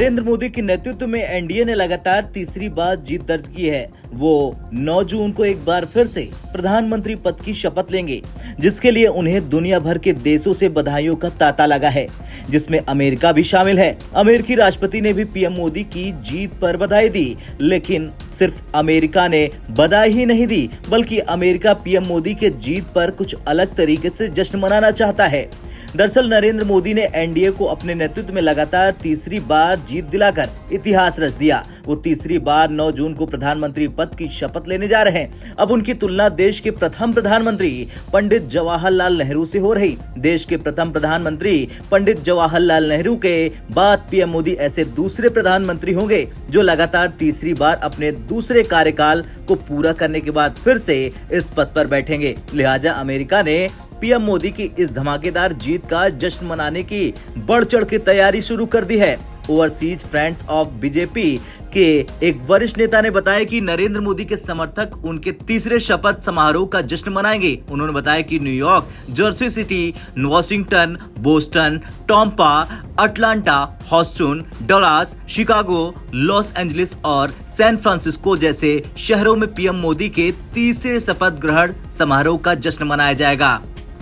नरेंद्र मोदी के नेतृत्व में एनडीए ने लगातार तीसरी बार जीत दर्ज की है। वो 9 जून को एक बार फिर से प्रधानमंत्री पद की शपथ लेंगे, जिसके लिए उन्हें दुनिया भर के देशों से बधाइयों का तांता लगा है, जिसमें अमेरिका भी शामिल है। अमेरिकी राष्ट्रपति ने भी पीएम मोदी की जीत पर बधाई दी, लेकिन सिर्फ अमेरिका ने बधाई ही नहीं दी, बल्कि अमेरिका पीएम मोदी के जीत पर कुछ अलग तरीके से जश्न मनाना चाहता है। दरअसल नरेंद्र मोदी ने एनडीए को अपने नेतृत्व में लगातार तीसरी बार जीत दिलाकर इतिहास रच दिया। वो तीसरी बार 9 जून को प्रधानमंत्री पद की शपथ लेने जा रहे हैं। अब उनकी तुलना देश के प्रथम प्रधानमंत्री पंडित जवाहरलाल नेहरू से हो रही। देश के प्रथम प्रधानमंत्री पंडित जवाहरलाल नेहरू के बाद पीएम मोदी ऐसे दूसरे प्रधानमंत्री होंगे जो लगातार तीसरी बार अपने दूसरे कार्यकाल को पूरा करने के बाद फिर से इस पद पर बैठेंगे। लिहाजा अमेरिका ने पीएम मोदी की इस धमाकेदार जीत का जश्न मनाने की बढ़ चढ़ के तैयारी शुरू कर दी है। ओवरसीज फ्रेंड्स ऑफ बीजेपी के एक वरिष्ठ नेता ने बताया कि नरेंद्र मोदी के समर्थक उनके तीसरे शपथ समारोह का जश्न मनाएंगे। उन्होंने बताया कि New York, Jersey City, Washington, Boston, Tampa, Atlanta, Houston, Dallas, Chicago, Los Angeles और सैन फ्रांसिस्को जैसे शहरों में पीएम मोदी के तीसरे शपथ ग्रहण समारोह का जश्न मनाया जाएगा।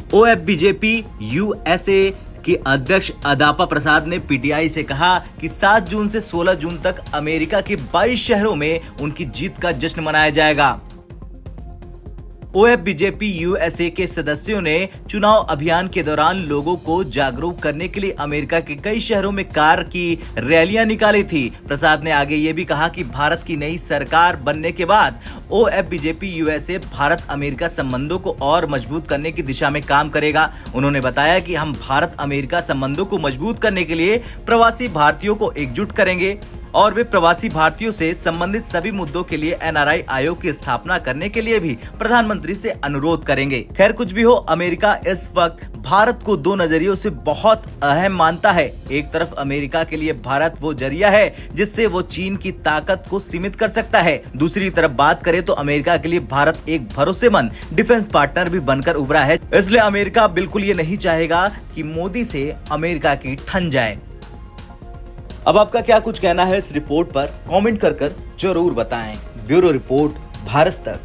OFBJP USA के अध्यक्ष अदापा प्रसाद ने पीटीआई से कहा कि 7 जून से 16 जून तक अमेरिका के 22 शहरों में उनकी जीत का जश्न मनाया जाएगा। OFBJP USA के सदस्यों ने चुनाव अभियान के दौरान लोगों को जागरूक करने के लिए अमेरिका के कई शहरों में कार की रैलियां निकाली थी। प्रसाद ने आगे ये भी कहा कि भारत की नई सरकार बनने के बाद OFBJP USA भारत अमेरिका संबंधों को और मजबूत करने की दिशा में काम करेगा। उन्होंने बताया कि हम भारत अमेरिका संबंधों को मजबूत करने के लिए प्रवासी भारतीयों को एकजुट करेंगे और वे प्रवासी भारतीयों से संबंधित सभी मुद्दों के लिए NRI आयोग की स्थापना करने के लिए भी प्रधानमंत्री से अनुरोध करेंगे। खैर कुछ भी हो, अमेरिका इस वक्त भारत को 2 नजरियों से बहुत अहम मानता है। एक तरफ अमेरिका के लिए भारत वो जरिया है जिससे वो चीन की ताकत को सीमित कर सकता है। दूसरी तरफ बात करें तो अमेरिका के लिए भारत एक भरोसेमंद डिफेंस पार्टनर भी बनकर उभरा है। इसलिए अमेरिका बिल्कुल ये नहीं चाहेगा कि मोदी से अमेरिका की ठन जाए। अब आपका क्या कुछ कहना है इस रिपोर्ट पर? कमेंट कर जरूर बताएं। ब्यूरो रिपोर्ट, भारत तक।